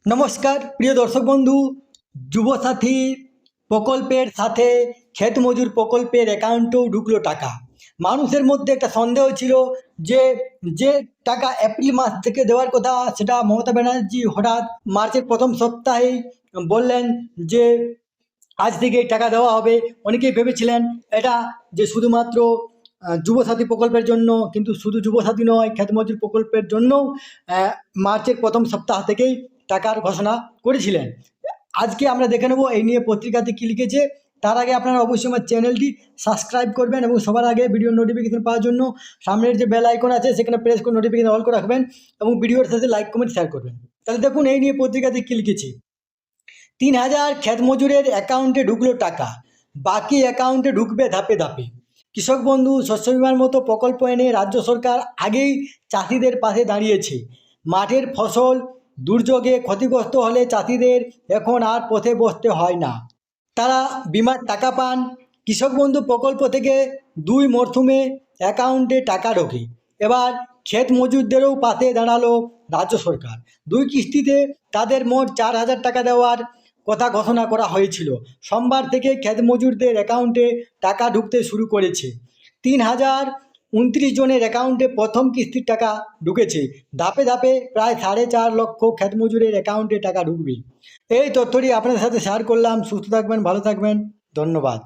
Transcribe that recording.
নমস্কার প্রিয় দর্শক বন্ধু, যুবসাথী প্রকল্পের সাথে ক্ষেত মজুর প্রকল্পের অ্যাকাউন্টেও ঢুকলো টাকা। মানুষের মধ্যে একটা সন্দেহ ছিল যে যে টাকা এপ্রিল মাস থেকে দেওয়ার কথা, সেটা মমতা ব্যানার্জি হঠাৎ মার্চের প্রথম সপ্তাহেই বললেন যে আজ থেকে টাকা দেওয়া হবে। অনেকেই ভেবেছিলেন এটা যে শুধুমাত্র যুবসাথী প্রকল্পের জন্য, কিন্তু শুধু যুবসাথী নয়, ক্ষেত মজুর প্রকল্পের জন্যও মার্চের প্রথম সপ্তাহ থেকেই টাকার ঘোষণা করেছিলেন। আজকে আমরা দেখে নেব এই নিয়ে পত্রিকাতে কী লিখেছে। তার আগে আপনারা অবশ্যই আমার চ্যানেলটি সাবস্ক্রাইব করবেন এবং সবার আগে ভিডিও নোটিফিকেশন পাওয়ার জন্য সামনের যে বেল আইকন আছে সেখানে প্রেস করে নোটিফিকেশন অল করে রাখবেন এবং ভিডিওর সাথে লাইক কমেন্ট শেয়ার করবেন। তাহলে দেখুন এই নিয়ে পত্রিকাতে কী লিখেছি। ৩,০০০ ক্ষেত মজুরের অ্যাকাউন্টে ঢুকলো টাকা, বাকি অ্যাকাউন্টে ঢুকবে ধাপে ধাপে। কৃষক বন্ধু, শস্য বিমার মতো প্রকল্প এনে রাজ্য সরকার আগেই চাষিদের পাশে দাঁড়িয়েছে। মাঠের ফসল দুর্যোগে ক্ষতিগ্রস্ত হলে চাষিদের এখন আর পথে বসতে হয় না, তারা বিমার টাকা পান। কৃষক বন্ধু প্রকল্প থেকে 2 মরশুমে অ্যাকাউন্টে টাকা ঢোকে। এবার ক্ষেত মজুরদেরও পাশে দাঁড়ালো রাজ্য সরকার। 2 কিস্তিতে তাদের মোট 4,000 টাকা দেওয়ার কথা ঘোষণা করা হয়েছিল। সোমবার থেকে ক্ষেত মজুরদের অ্যাকাউন্টে টাকা ঢুকতে শুরু করেছে। 3,029 জনের অ্যাকাউন্টে প্রথম কিস্তির টাকা ঢুকেছে। ধাপে ধাপে প্রায় 4.5 লক্ষ ক্ষেত মজুরের অ্যাকাউন্টে টাকা ঢুকবে। এই তথ্যটি আপনাদের সাথে শেয়ার করলাম। সুস্থ থাকবেন, ভালো থাকবেন, ধন্যবাদ।